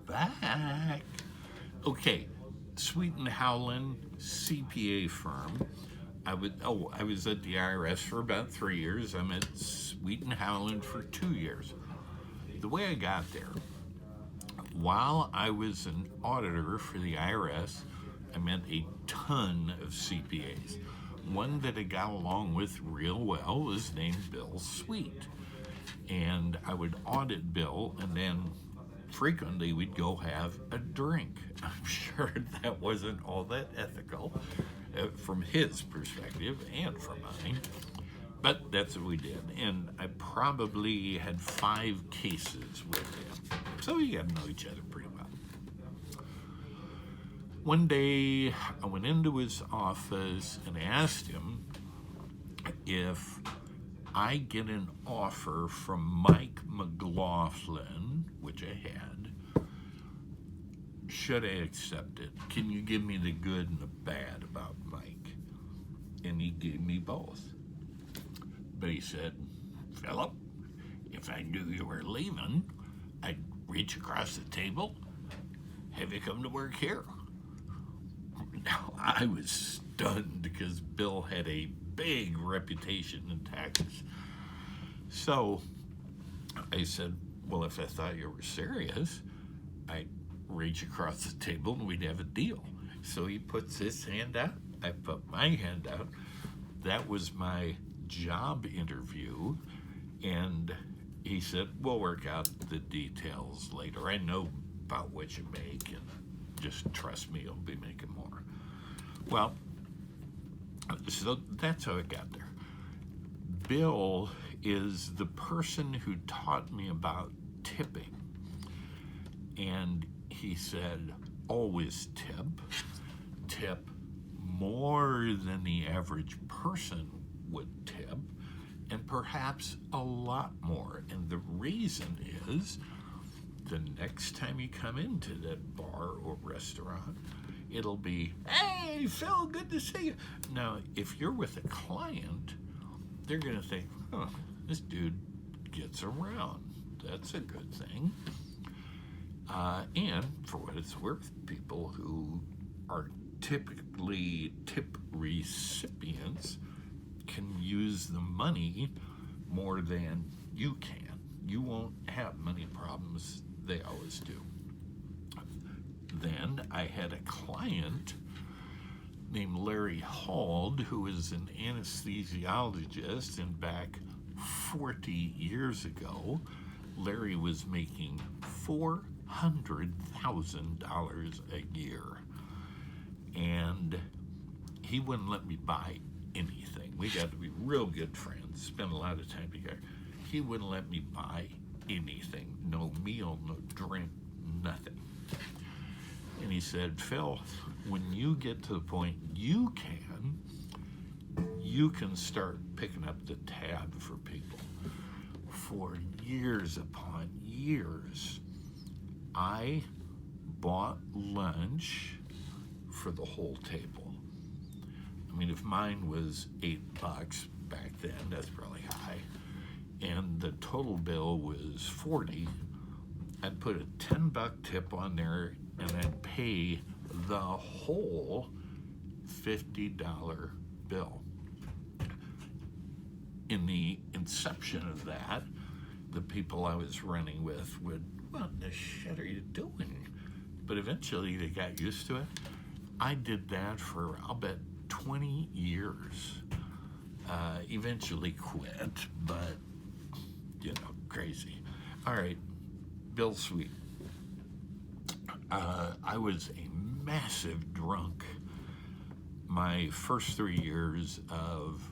back. Okay, Sweet-Howland CPA firm. I was at the IRS for about 3 years. I'm at Sweet-Howland for 2 years. The way I got there, while I was an auditor for the IRS, I met a ton of CPAs. One that I got along with real well was named Bill Sweet. And I would audit Bill, and then frequently we'd go have a drink. I'm sure that wasn't all that ethical from his perspective and from mine, but that's what we did. And I probably had 5 cases with him, so we got to know each other pretty well. One day I went into his office and asked him if I get an offer from Mike McLaughlin, which I had, should I accept it? Can you give me the good and the bad about Mike? And he gave me both. But he said, Philip, if I knew you were leaving, I'd reach across the table, have you come to work here. Now, I was stunned because Bill had a big reputation in taxes. So I said, well, if I thought you were serious, I'd reach across the table and we'd have a deal. So he puts his hand out, I put my hand out. That was my job interview, and he said, we'll work out the details later. I know about what you make, and just trust me, you'll be making more. Well, so that's how it got there. Bill is the person who taught me about tipping. And he said, always tip more than the average person would tip, and perhaps a lot more. And the reason is, the next time you come into that bar or restaurant, it'll be, hey, Phil, good to see you. Now, if you're with a client, they're going to think, oh, this dude gets around. That's a good thing. And for what it's worth, people who are typically tip recipients can use the money more than you can. You won't have money problems. They always do. Then I had a client named Larry Hald, who is an anesthesiologist, and back 40 years ago, Larry was making $400,000 a year. And he wouldn't let me buy anything. We got to be real good friends, spend a lot of time together. He wouldn't let me buy anything, no meal, no drink, nothing. And he said, Phil, when you get to the point you can start picking up the tab for people. For years upon years, I bought lunch for the whole table. I mean, if mine was $8 back then, that's probably high, and the total bill was $40, I'd put a $10 tip on there, and I'd pay the whole $50 bill. In the inception of that, the people I was running with would, what the shit are you doing? But eventually they got used to it. I did that for, I'll bet, 20 years. Eventually quit, but, crazy. All right, Bill Sweet. I was a massive drunk my first 3 years of,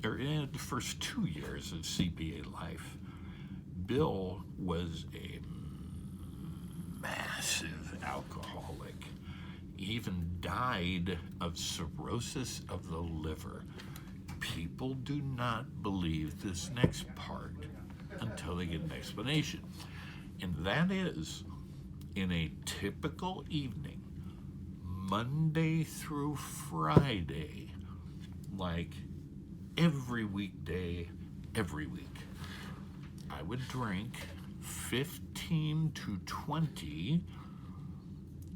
the first 2 years of CPA life. Bill was a massive alcoholic. He even died of cirrhosis of the liver. People do not believe this next part until they get an explanation. And that is, in a typical evening, Monday through Friday, like every weekday, every week, I would drink 15 15 to 20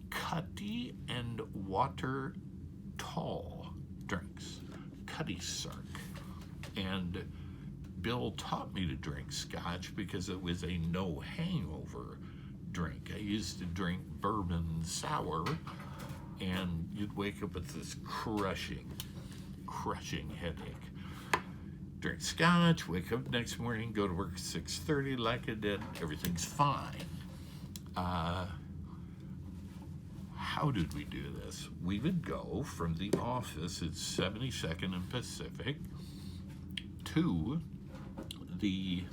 cutty and water tall drinks, cutty sark. And Bill taught me to drink scotch because it was a no hangover drink. I used to drink bourbon sour, and you'd wake up with this crushing headache. Drink scotch, wake up next morning, go to work at 6:30 like I did, everything's fine. How did we do this? We would go from the office at 72nd and Pacific to the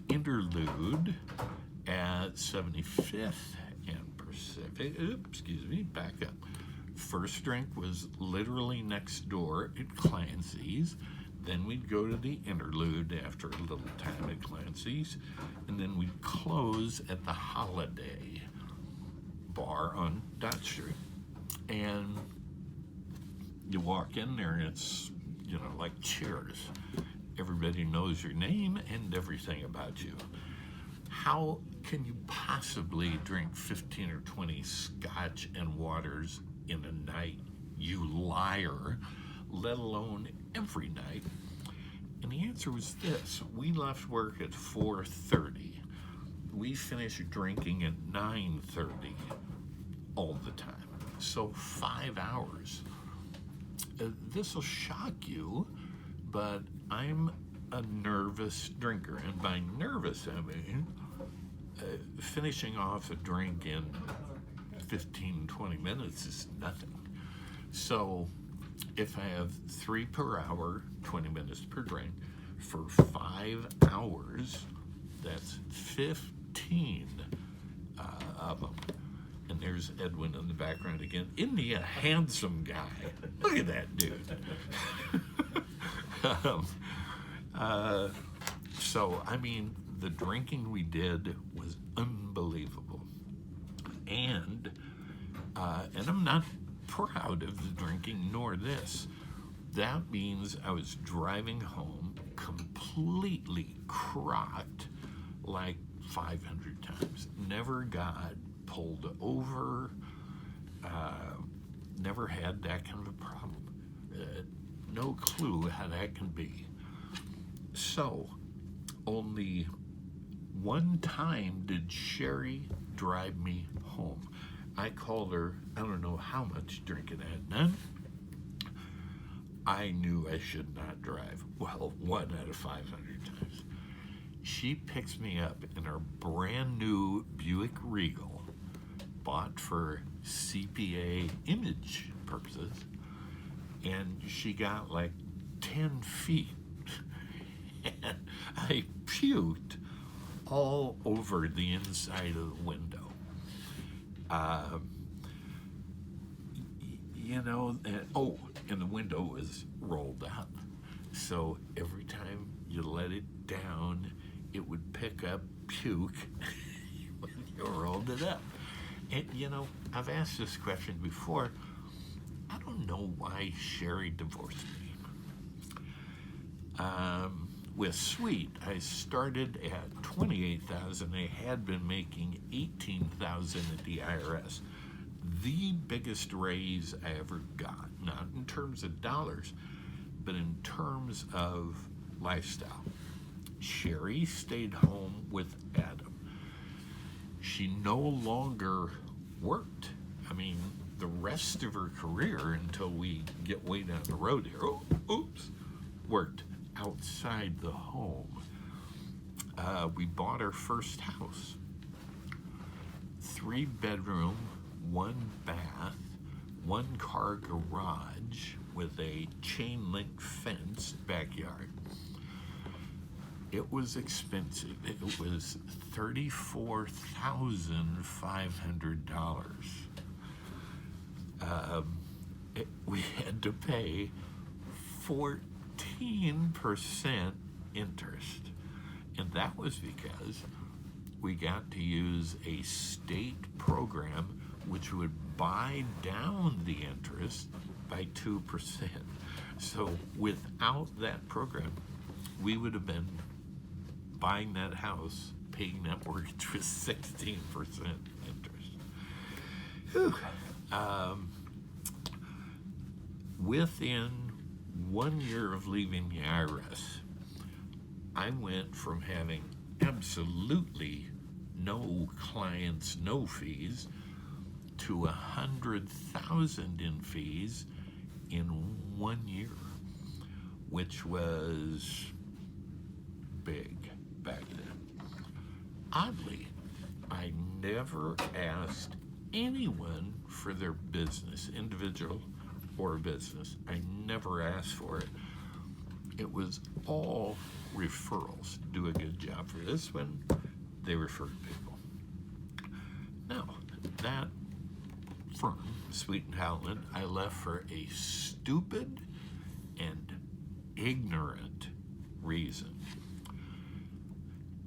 interlude at 75th and Pacific. Oops, excuse me, back up. First drink was literally next door at Clancy's. Then we'd go to the interlude after a little time at Clancy's. And then we'd close at the Holiday bar on Dot Street. And you walk in there and it's, like Cheers. Everybody knows your name and everything about you. How can you possibly drink 15 or 20 scotch and waters in a night, you liar, let alone every night? And the answer was this. We left work at 4:30. We finished drinking at 9:30 all the time. So 5 hours. This will shock you, but I'm a nervous drinker. And by nervous, I mean finishing off a drink in 15, 20 minutes is nothing. So if I have 3 per hour, 20 minutes per drink, for 5 hours, that's 15 of them. And there's Edwin in the background again. Isn't he a handsome guy? Look at that dude. So, I mean, the drinking we did was unbelievable. And I'm not proud of the drinking, nor this. That means I was driving home completely crocked like 500 times. Never got pulled over, never had that kind of a problem. No clue how that can be. So, only one time did Sherry drive me home. I called her, I don't know how much drinking I had done. I knew I should not drive. Well, 1 out of 500 times. She picks me up in her brand new Buick Regal, bought for CPA image purposes, and she got like 10 feet. And I puked all over the inside of the window. And the window was rolled up. So every time you let it down, it would pick up puke when you rolled it up. And, I've asked this question before. I don't know why Sherry divorced me. With Sweet, I started at $28,000. I had been making $18,000 at the IRS. The biggest raise I ever got, not in terms of dollars, but in terms of lifestyle. Sherry stayed home with Adam. She no longer worked. I mean, the rest of her career, until we get way down the road here, worked outside the home. We bought our first house. 3-bedroom, 1 bath, 1-car garage with a chain link fence backyard. It was expensive. It was $34,500. We had to pay 14% interest. And that was because we got to use a state program which would buy down the interest by 2%. So without that program, we would have been buying that house paying that mortgage with 16% interest. Whew. Within 1 year of leaving the IRS, I went from having absolutely no clients, no fees, to 100,000 in fees in 1 year, which was big back then. Oddly, I never asked anyone for their business, individual or business. I never asked for it. It was all referrals. Do a good job for this one, they referred people. Now, that firm, Sweet-Howland, I left for a stupid and ignorant reason.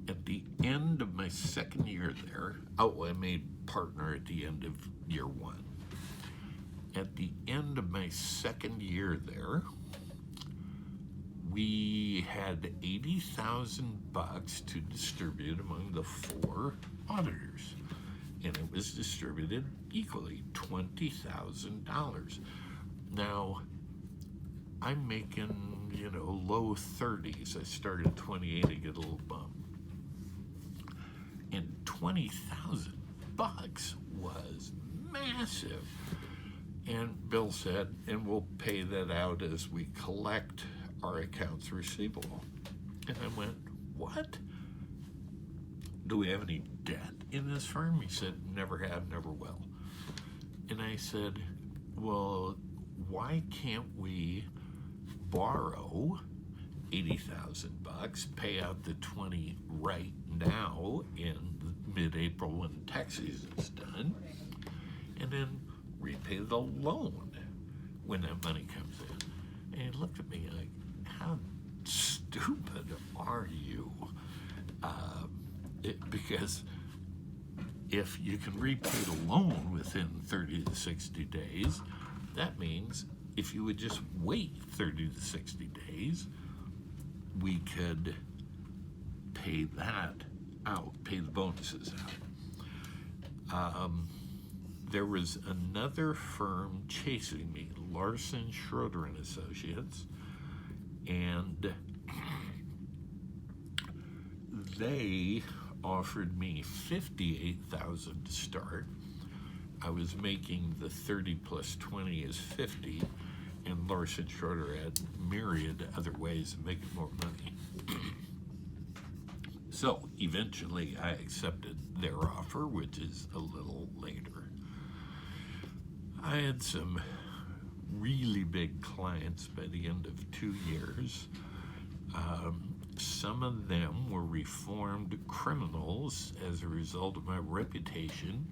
At the end of my second year there, I made partner at the end of year 1. At the end of my second year there, we had $80,000 to distribute among the 4 auditors, and it was distributed equally, $20,000. Now, I'm making, low 30s. I started 28 to get a little bump. And $20,000 was massive. And Bill said, and we'll pay that out as we collect our accounts receivable. And I went, what? Do we have any debt in this firm? He said, never have, never will. And I said, well, why can't we borrow $80,000, pay out the 20 right now in mid-April when tax season's done, and then repay the loan when that money comes in? And he looked at me like, how stupid are you? Because if you can repay the loan within 30 to 60 days, that means if you would just wait 30 to 60 days, we could pay that out, pay the bonuses out. There was another firm chasing me, Larson, Schroeder and Associates, and they offered me $58,000 to start. I was making the 30 plus 20 is 50, and Larson Schroeder had myriad other ways of making more money. So eventually I accepted their offer, which is a little later. I had some really big clients by the end of 2 years. Some of them were reformed criminals as a result of my reputation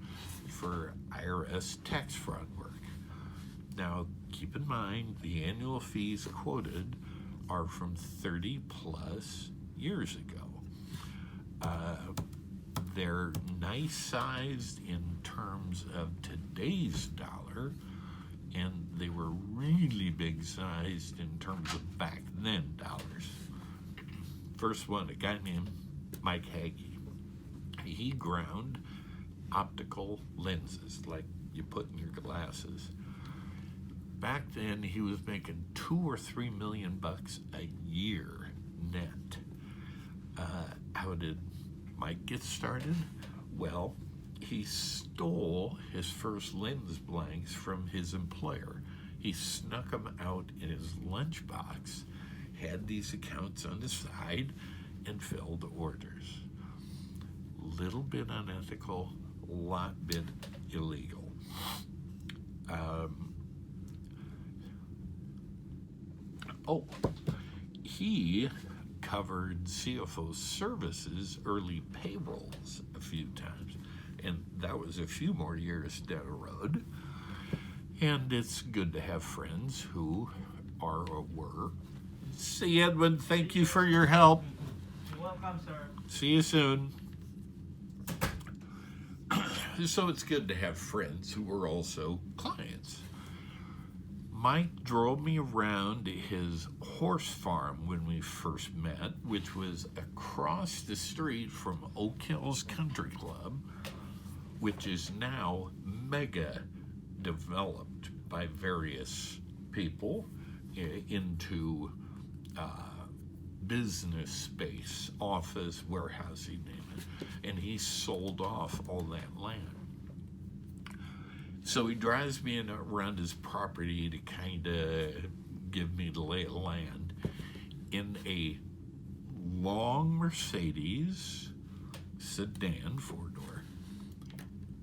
for IRS tax fraud work. Now, keep in mind, the annual fees quoted are from 30 plus years ago. They're nice sized in terms of today's dollar, and they were really big sized in terms of back then dollars. First one, a guy named Mike Hagee. He ground optical lenses like you put in your glasses. Back then, he was making $2 or $3 million a year net. How did Mike get started? Well, he stole his first lens blanks from his employer. He snuck them out in his lunchbox, had these accounts on the side, and filled orders. Little bit unethical, lot bit illegal. He covered CFO services early payrolls a few times, and that was a few more years down the road. And it's good to have friends who are or were. See, Edwin, thank you for your help. You're welcome, sir. See you soon. So it's good to have friends who are also clients. Mike drove me around his horse farm when we first met, which was across the street from Oak Hills Country Club, which is now mega developed by various people into business space, office, warehousing, name it. And he sold off all that land. So he drives me around his property to kind of give me the lay of the land in a long Mercedes sedan, four-door,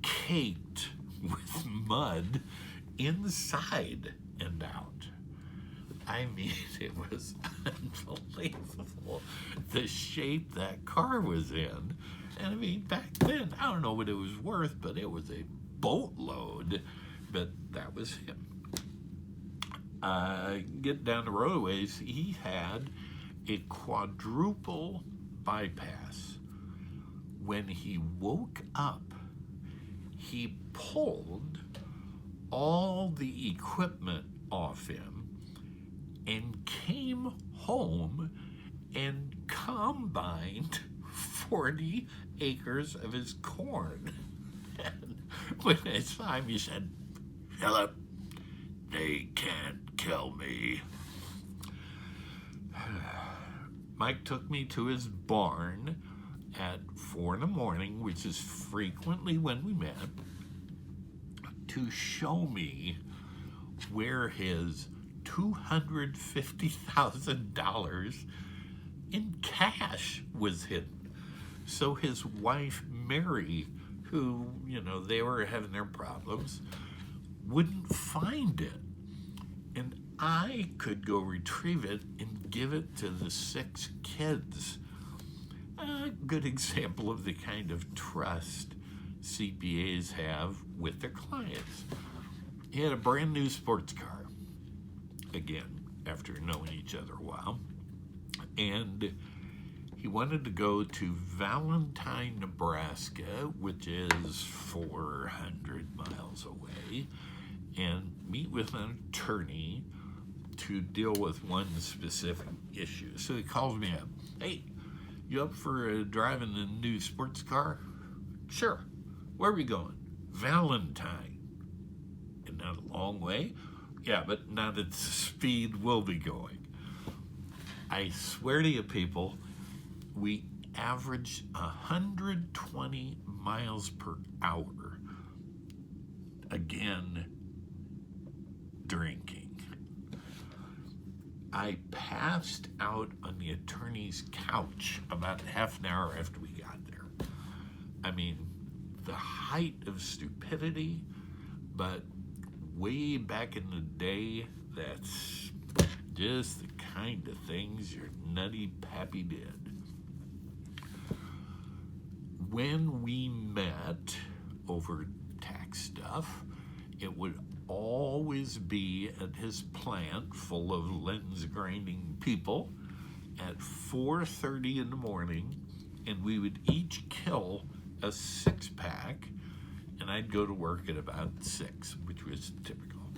caked with mud inside and out. I mean, it was unbelievable the shape that car was in. And I mean, back then, I don't know what it was worth, but it was a boatload. But that was him. Get down the roadways, he had a quadruple bypass. When he woke up, he pulled all the equipment off him and came home and combined 40 acres of his corn. And when I saw him, he said, "Philip, they can't kill me." Mike took me to his barn at 4 in the morning, which is frequently when we met, to show me where his $250,000 in cash was hidden. So his wife, Mary, who, they were having their problems, wouldn't find it. And I could go retrieve it and give it to the 6 kids. A good example of the kind of trust CPAs have with their clients. He had a brand new sports car, again, after knowing each other a while, and he wanted to go to Valentine, Nebraska, which is 400 miles away, and meet with an attorney to deal with one specific issue. So he calls me up. "Hey, you up for driving the new sports car?" "Sure. Where are we going?" "Valentine." "Isn't that a long way?" "Yeah, but not at the speed we'll be going." I swear to you people, we averaged 120 miles per hour. Again, drinking. I passed out on the attorney's couch about half an hour after we got there. I mean, the height of stupidity, but way back in the day, that's just the kind of things your nutty pappy did. When we met over tax stuff, it would always be at his plant full of lens grinding people at 4:30 in the morning, and we would each kill a 6-pack, and I'd go to work at about 6, which was typical.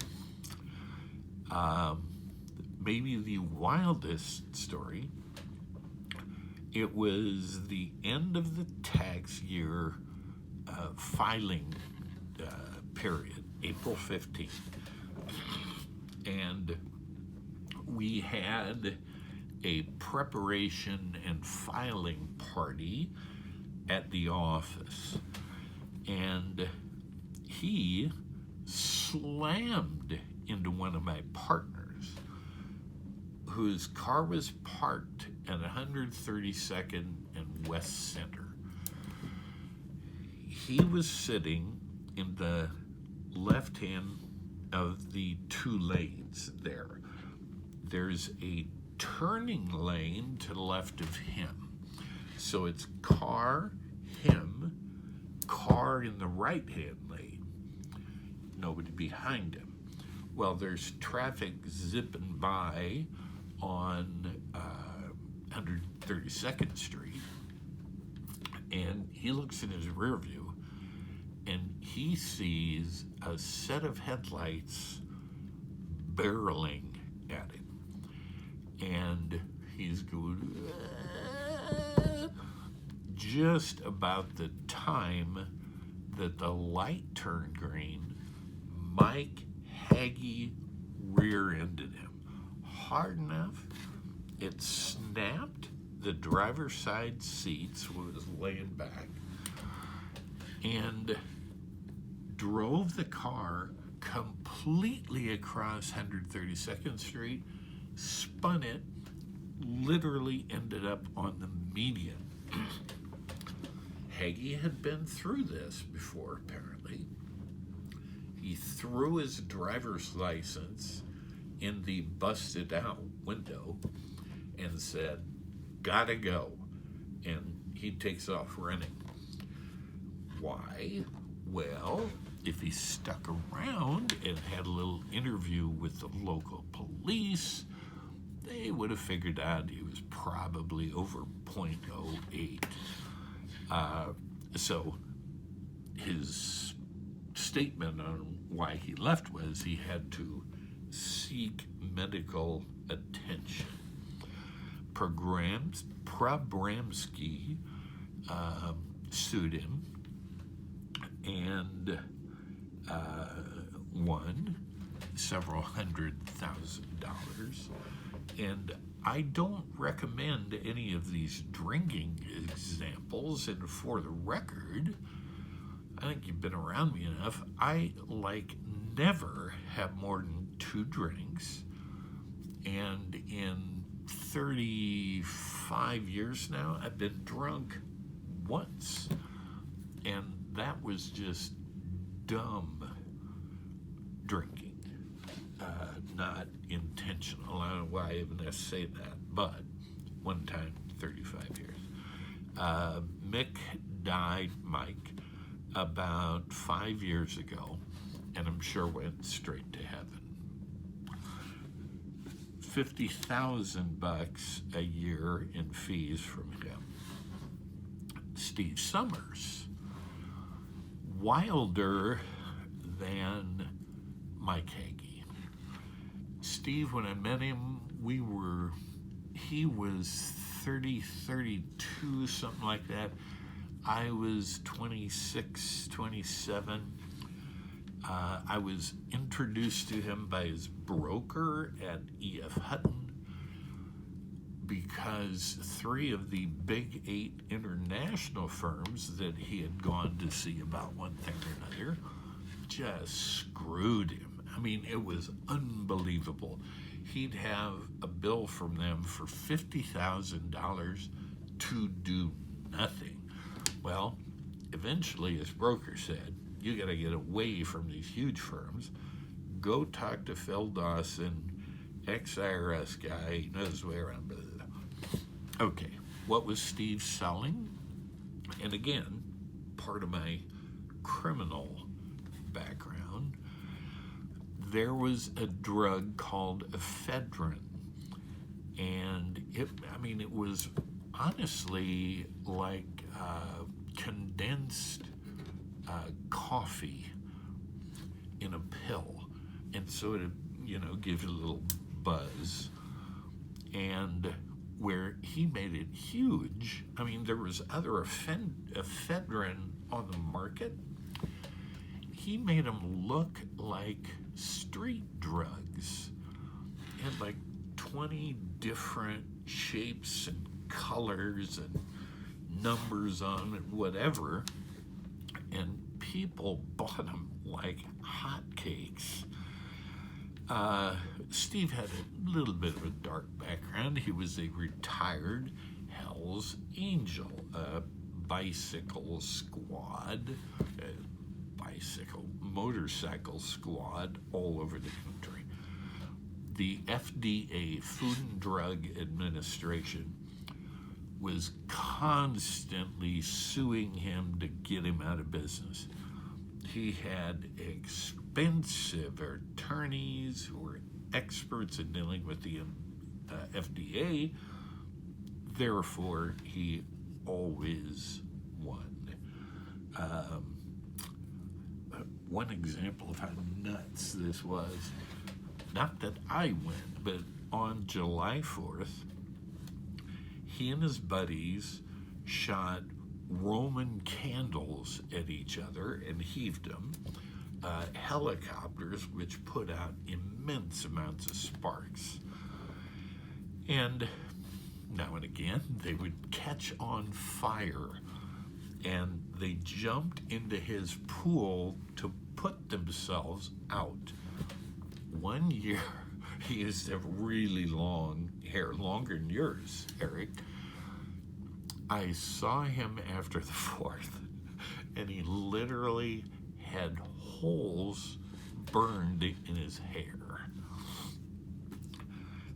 Maybe the wildest story, it was the end of the tax year filing period, April 15th. And we had a preparation and filing party at the office. And he slammed into one of my partners, whose car was parked at 132nd and West Center. He was sitting in the left hand of the 2 lanes there. There's a turning lane to the left of him. So it's car, him, car in the right-hand lane, nobody behind him. Well, there's traffic zipping by on 132nd Street, and he looks in his rear view, and he sees a set of headlights barreling at him. And he's going, just about the time that the light turned green, Mike Hagee rear-ended him hard enough it snapped the driver's side seats, was laying back, and drove the car completely across 132nd Street, spun it, literally ended up on the median. Hagee had been through this before, apparently. He threw his driver's license in the busted out window and said, "Gotta go." And he takes off running. Why? Well, if he stuck around and had a little interview with the local police, they would have figured out he was probably over .08. So his statement on why he left was he had to seek medical attention. Prabramsky sued him and won several $100,000. And I don't recommend any of these drinking examples. And for the record, I think you've been around me enough. I never have more than 2 drinks. And in 35 years now, I've been drunk once. And that was just dumb drinking. Not intentional. I don't know why I even have to say that, but one time, 35 years. Mick died, Mike, about 5 years ago, and I'm sure went straight to heaven. $50,000 a year in fees from him. Steve Summers, wilder than Mike Hagee. Steve, when I met him, he was 30, 32, something like that. I was 26, 27. I was introduced to him by his broker at E.F. Hutton because 3 of the big 8 international firms that he had gone to see about one thing or another just screwed him. I mean, it was unbelievable. He'd have a bill from them for $50,000 to do nothing. Well, eventually his broker said, "You got to get away from these huge firms. Go talk to Phil Dawson, ex-IRS guy. He knows his way around." Blah, blah, blah. Okay, what was Steve selling? And again, part of my criminal background, there was a drug called ephedrine. And it was honestly like condensed coffee in a pill. And so it, gives you a little buzz. And where he made it huge, there was other ephedrine on the market. He made them look like street drugs. It had 20 different shapes and colors and numbers on it, whatever. And people bought them like hotcakes. Steve had a little bit of a dark background. He was a retired Hell's Angel, a bicycle motorcycle squad all over the country. The FDA, Food and Drug Administration, was constantly suing him to get him out of business. He had expensive attorneys who were experts in dealing with the FDA. Therefore, he always won. One example of how nuts this was, not that I went, but on July 4th, he and his buddies shot Roman candles at each other and heaved them. Helicopters, which put out immense amounts of sparks. And now and again, they would catch on fire, and they jumped into his pool to put themselves out. One year, he used to have really long hair, longer than yours, Eric. I saw him after the 4th, and he literally had holes burned in his hair.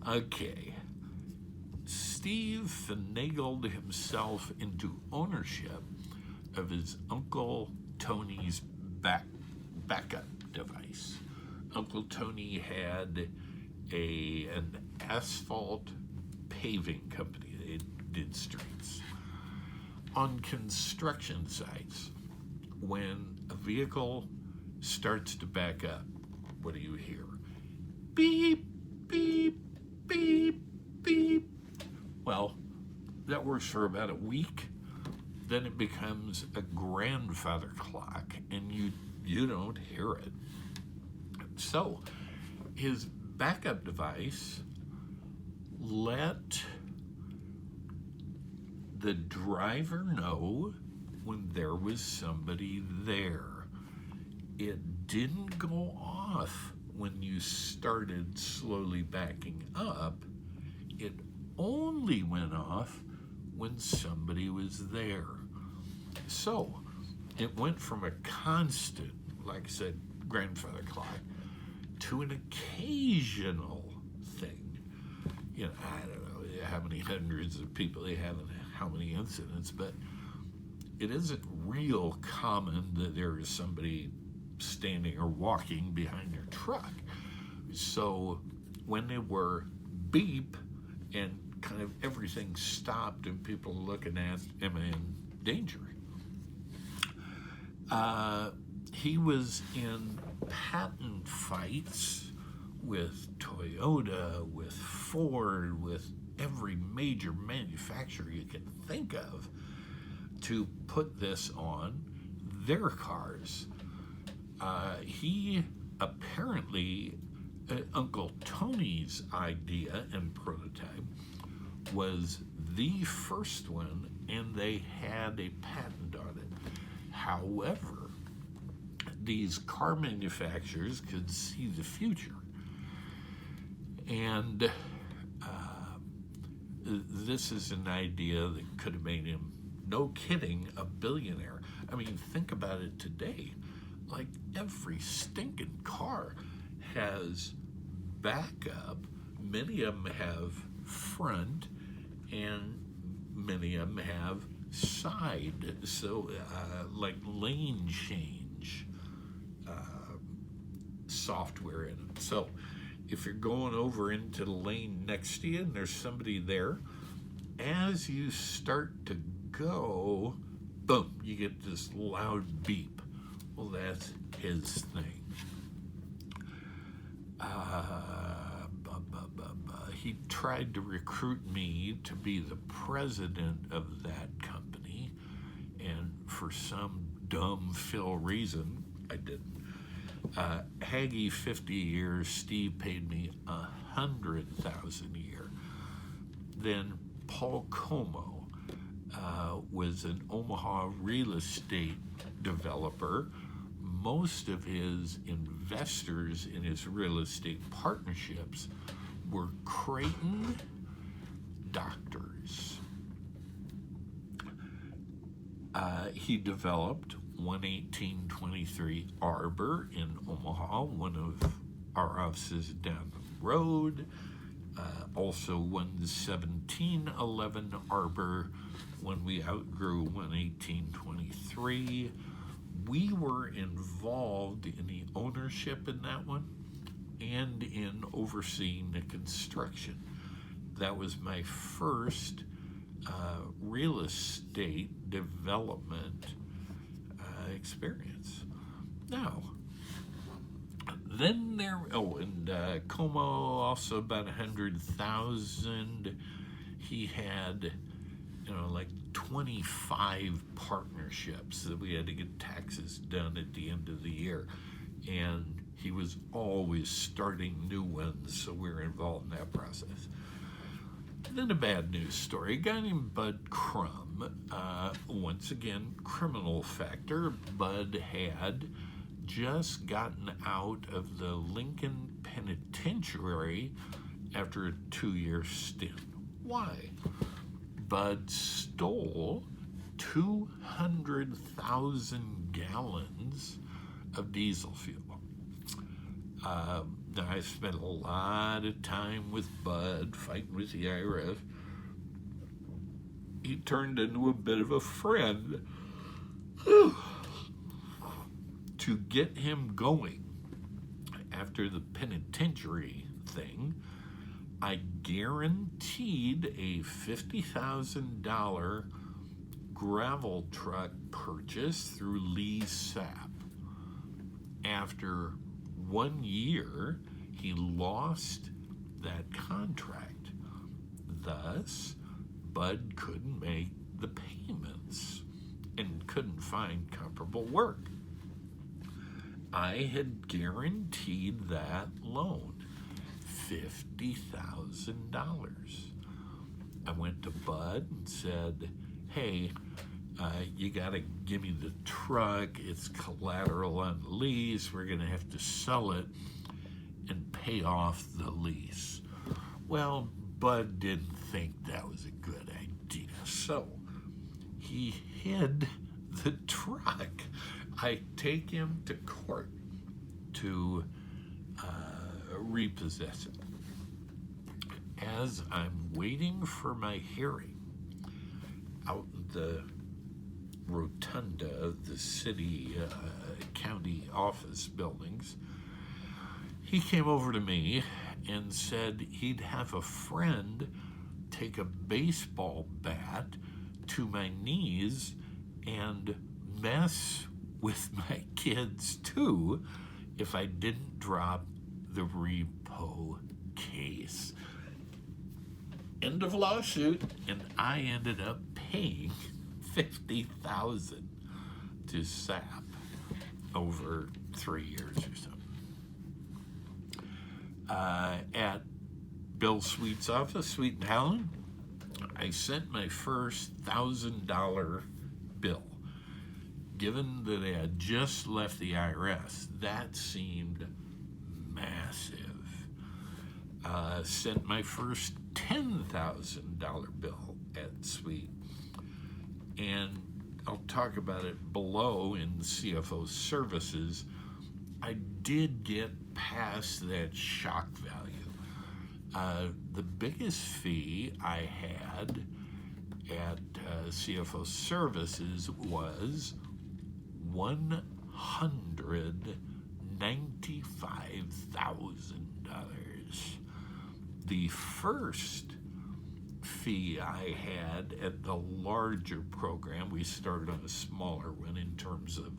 Okay. Steve finagled himself into ownership of his Uncle Tony's backup device. Uncle Tony had an asphalt paving company. They did streets. On construction sites, when a vehicle starts to back up, what do you hear? Beep, beep, beep, beep. Well, that works for about a week. Then it becomes a grandfather clock, and you don't hear it. So his backup device let the driver know when there was somebody there. It didn't go off when you started slowly backing up. It only went off when somebody was there. So it went from a constant, like I said, grandfather clock, to an occasional thing. You know, I don't know how many hundreds of people they have and how many incidents, but it isn't real common that there is somebody standing or walking behind their truck. So when they were beep and kind of everything stopped and people looking at him in danger. He was in patent fights with Toyota, with Ford, with every major manufacturer you can think of to put this on their cars. He apparently, Uncle Tony's idea and prototype was the first one, and they had a patent on it. However, these car manufacturers could see the future, and this is an idea that could have made him, no kidding, a billionaire. I mean, think about it today. Like, every stinking car has backup. Many of them have front, and many of them have side. So, like lane change software in them. So, if you're going over into the lane next to you and there's somebody there, as you start to go, boom, you get this loud beep. Well, that's his thing. He tried to recruit me to be the president of that company, and for some dumb Phil reason, I didn't. Haggy 50 years, Steve paid me $100,000 a year. Then Paul Como was an Omaha real estate developer. Most of his investors in his real estate partnerships were Creighton doctors. He developed 11823 Arbor in Omaha, one of our offices down the road. Also 11711 Arbor when we outgrew 11823. We were involved in the ownership in that one and in overseeing the construction. That was my first real estate development experience. Now, Then there, and Como also about 100,000. He had, like 25 partnerships that we had to get taxes done at the end of the year. And he was always starting new ones, so we were involved in that process. And then a bad news story. A guy named Bud Crum, once again, criminal factor. Bud had just gotten out of the Lincoln Penitentiary after a 2-year stint. Why? Bud stole 200,000 gallons of diesel fuel. I spent a lot of time with Bud fighting with the IRS. He turned into a bit of a friend. To get him going after the penitentiary thing, I guaranteed a $50,000 gravel truck purchase through Lee Sapp. After 1 year, he lost that contract. Thus, Bud couldn't make the payments and couldn't find comparable work. I had guaranteed that loan, $50,000. I went to Bud and said, hey, you got to give me the truck. It's collateral on the lease. We're going to have to sell it and pay off the lease. Well, Bud didn't think that was a good idea, so he hid the truck. I take him to court to repossess it. As I'm waiting for my hearing out in the rotunda of the city county office buildings, he came over to me and said he'd have a friend take a baseball bat to my knees and mess with my kids too if I didn't drop the repo case. End of lawsuit, and I ended up paying $50,000 to Sapp over 3 years or so. At Bill Sweet's office, Sweet-Howland, I sent my first $1,000 bill. Given that I had just left the IRS, that seemed massive. Sent my first $10,000 bill at Sweet. And I'll talk about it below in CFO services. I did get past that shock value. The biggest fee I had at CFO services was $195,000. The first fee I had at the larger program, we started on a smaller one in terms of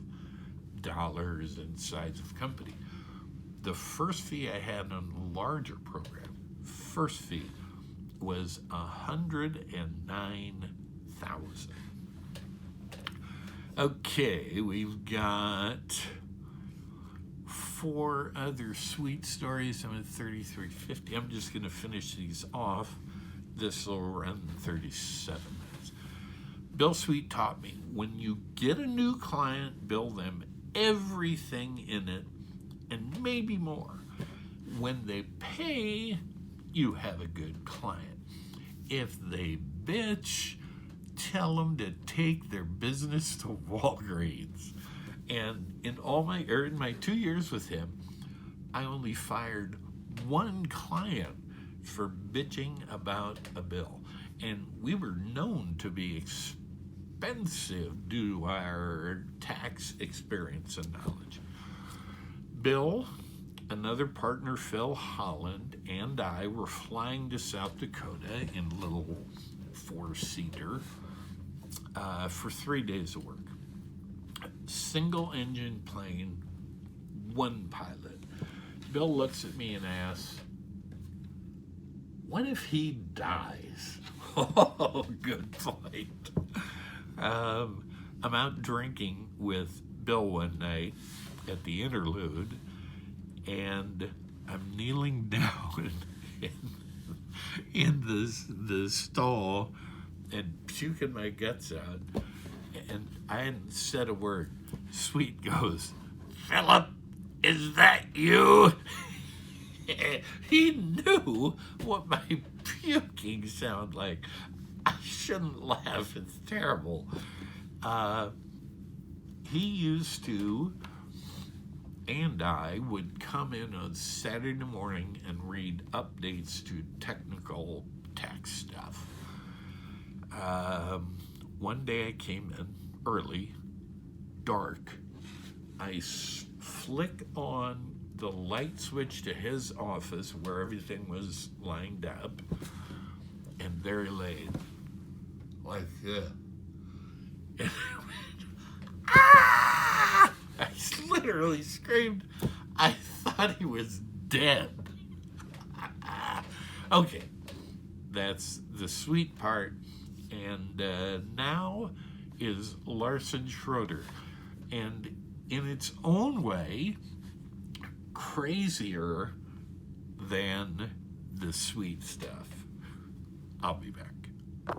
dollars and size of company. The first fee I had on the larger program, first fee, was $109,000. Okay, we've got 4 other Sweet stories. I'm at 33:50. I'm just going to finish these off. This will run 37 minutes. Bill Sweet taught me, when you get a new client, bill them everything in it and maybe more. When they pay, you have a good client. If they bitch, tell them to take their business to Walgreens. And in my 2 years with him, I only fired 1 client for bitching about a bill. And we were known to be expensive due to our tax experience and knowledge. Bill, another partner, Phil Holland, and I were flying to South Dakota in a little 4-seater for 3 days of work. Single engine plane, 1 pilot. Bill looks at me and asks, what if he dies? Oh, good point. I'm out drinking with Bill one night at the interlude, and I'm kneeling down in the stall and puking my guts out, and I hadn't said a word. Sweet goes, Philip, is that you? He knew what my puking sounded like. I shouldn't laugh, it's terrible. He used to, and I would come in on Saturday morning and read updates to technical tech stuff. One day I came in early, dark. I flick on the light switch to his office where everything was lined up, and there he laid, like this. And I went, ah! I literally screamed. I thought he was dead. Okay, that's the sweet part. And now is Larson Schroeder. And in its own way, crazier than the sweet stuff. I'll be back.